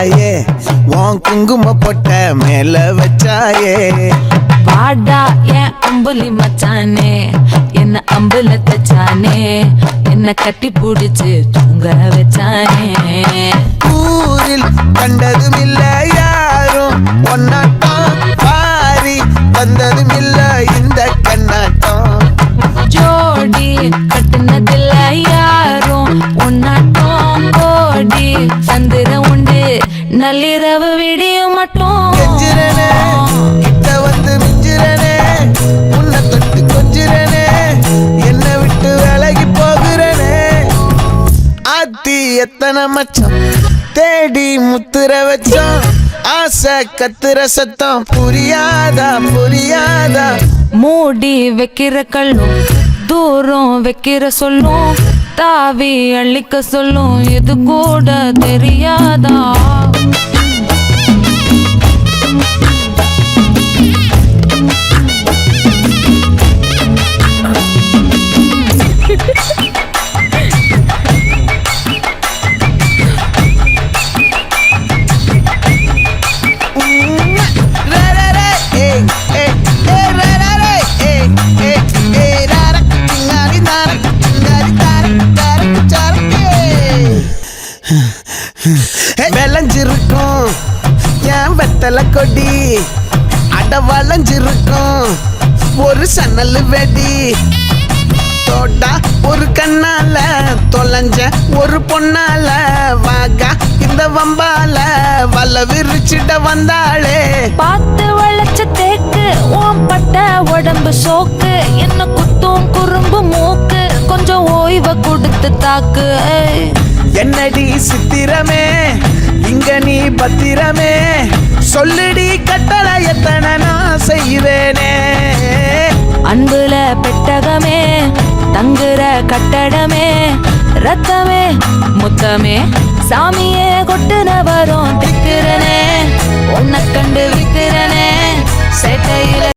வச்சாயே உன் குங்கும பொட்ட மேல வச்சாயே வாடா என் அம்புலி மச்சானே என்ன அம்புல தச்சானே என்ன கட்டி புடிச்சு தூங்க வச்சானே ஊரில் கண்டதும் இல்ல யாரும் ஒன்னாட்டம் பாரி வந்ததும் இல்ல இந்த கண்ணாட்டம் ஜோடி கட்டுனதில்ல யாரும் உன்னாட்டம் கோடி சந்திர உண்டு நள்ளிரவு விடிய மட்டும் கெஞ்சிரனே கிட்ட வந்து மிஞ்சிரனே உன்னை தொட்டு கொஞ்சிரனே என்னை விட்டு விலகி போகிறனே ஆத்தி எத்தனை மச்சம் தேடி முத்துற வச்சோம் ஆசை கத்துற சத்தம் புரியாதா புரியாதா மூடி வைக்கிற கல்லும் தூரம் வைக்கிற சொல்லும் தாவி அள்ளிக்க சொல்லும் இது கூட தெரியாதா விளைஞ்சிருக்கும் என் வெத்தலை கொடி அட வளைஞ்சிருக்கும் ஒரு சன்னல் வெடி தோட்டா ஒரு கண்ணால தொலைஞ்ச ஒரு பொண்ணால வாகா இந்த வம்பால வல்ல விரிச்சிட வந்தாளே பார்த்து வளைச்ச தேக்கு ஓம் பட்ட உடம்பு சோக்கு என்ன குத்தும் குறும்பு மூக்கு கொஞ்சம் ஓய்வை கொடுத்து தாக்கு என்னடி சித்திரமே இங்க நீ பத்திரமே சொல்லுடி கட்டளை எத்தனை நான் செய்வேனே அன்புல பெட்டகமே தங்குற கட்டடமே ரத்தமே முத்தமே சாமியே கொட்டுன வரும் திக்கிறனே உன்னை கண்டு விக்கிறனே சேட்டையில